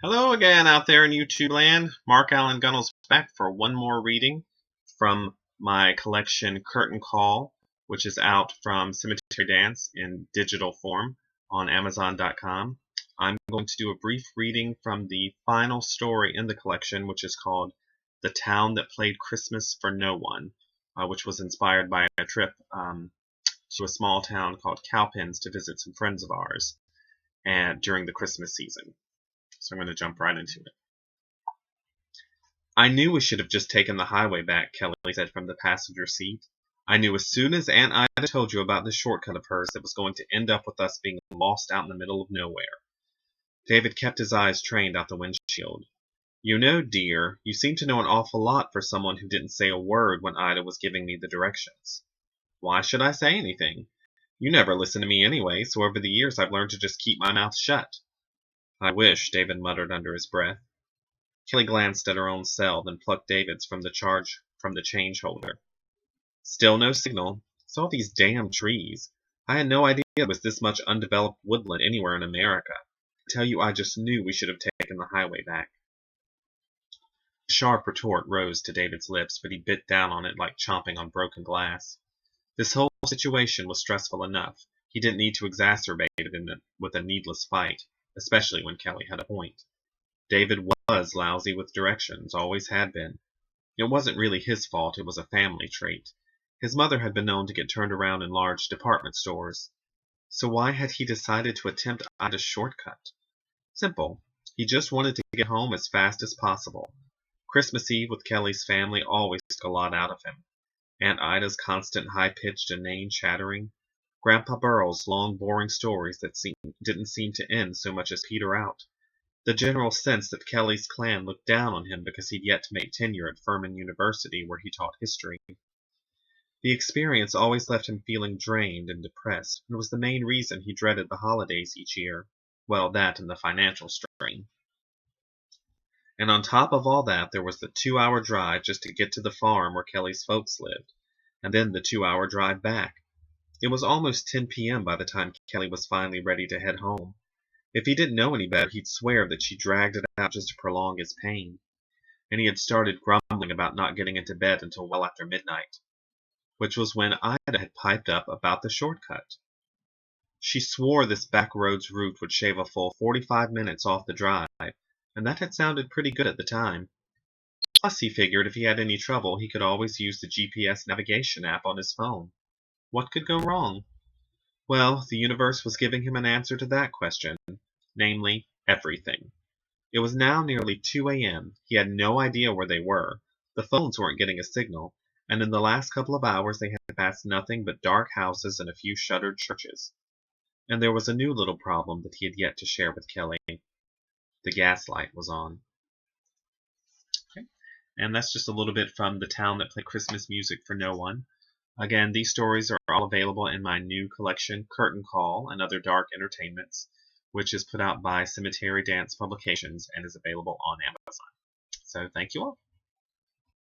Hello again out there in YouTube land. Mark Allen Gunnels back for one more reading from my collection Curtain Call, which is out from Cemetery Dance in digital form on Amazon.com. I'm going to do a brief reading from the final story in the collection, which is called The Town That Played Christmas for No One, which was inspired by a trip to a small town called Cowpens to visit some friends of ours and during the Christmas season. So I'm going to jump right into it. I knew we should have just taken the highway back, Kelly said from the passenger seat. I knew as soon as Aunt Ida told you about this shortcut of hers that was going to end up with us being lost out in the middle of nowhere. David kept his eyes trained out the windshield. You know, dear, you seem to know an awful lot for someone who didn't say a word when Ida was giving me the directions. Why should I say anything? You never listen to me anyway, so over the years I've learned to just keep my mouth shut. I wish, David muttered under his breath. Kelly glanced at her own cell, then plucked David's from the change holder. Still no signal. It's all these damn trees. I had no idea there was this much undeveloped woodland anywhere in America. I tell you, I just knew we should have taken the highway back. A sharp retort rose to David's lips, but he bit down on it like chomping on broken glass. This whole situation was stressful enough. He didn't need to exacerbate it with a needless fight, especially when Kelly had a point. David was lousy with directions, always had been. It wasn't really his fault, it was a family trait. His mother had been known to get turned around in large department stores. So why had he decided to attempt Ida's shortcut? Simple. He just wanted to get home as fast as possible. Christmas Eve with Kelly's family always took a lot out of him. Aunt Ida's constant high-pitched inane chattering, Grandpa Burrell's long boring stories that didn't seem to end so much as peter out, the general sense that Kelly's clan looked down on him because he'd yet to make tenure at Furman University where he taught history. The experience always left him feeling drained and depressed, and was the main reason he dreaded the holidays each year. Well, that and the financial strain. And on top of all that, there was the 2-hour drive just to get to the farm where Kelly's folks lived, and then the 2-hour drive back. It was almost 10 p.m. by the time Kelly was finally ready to head home. If he didn't know any better, he'd swear that she dragged it out just to prolong his pain. And he had started grumbling about not getting into bed until well after midnight, which was when Ida had piped up about the shortcut. She swore this backroads route would shave a full 45 minutes off the drive, and that had sounded pretty good at the time. Plus, he figured if he had any trouble, he could always use the GPS navigation app on his phone. What could go wrong? Well, the universe was giving him an answer to that question, namely, everything. It was now nearly 2 a.m. He had no idea where they were. The phones weren't getting a signal, and in the last couple of hours they had passed nothing but dark houses and a few shuttered churches. And there was a new little problem that he had yet to share with Kelly. The gas light was on. Okay. And that's just a little bit from The Town That Played Christmas Music for No One. Again, these stories are all available in my new collection, Curtain Call and Other Dark Entertainments, which is put out by Cemetery Dance Publications and is available on Amazon. So thank you all.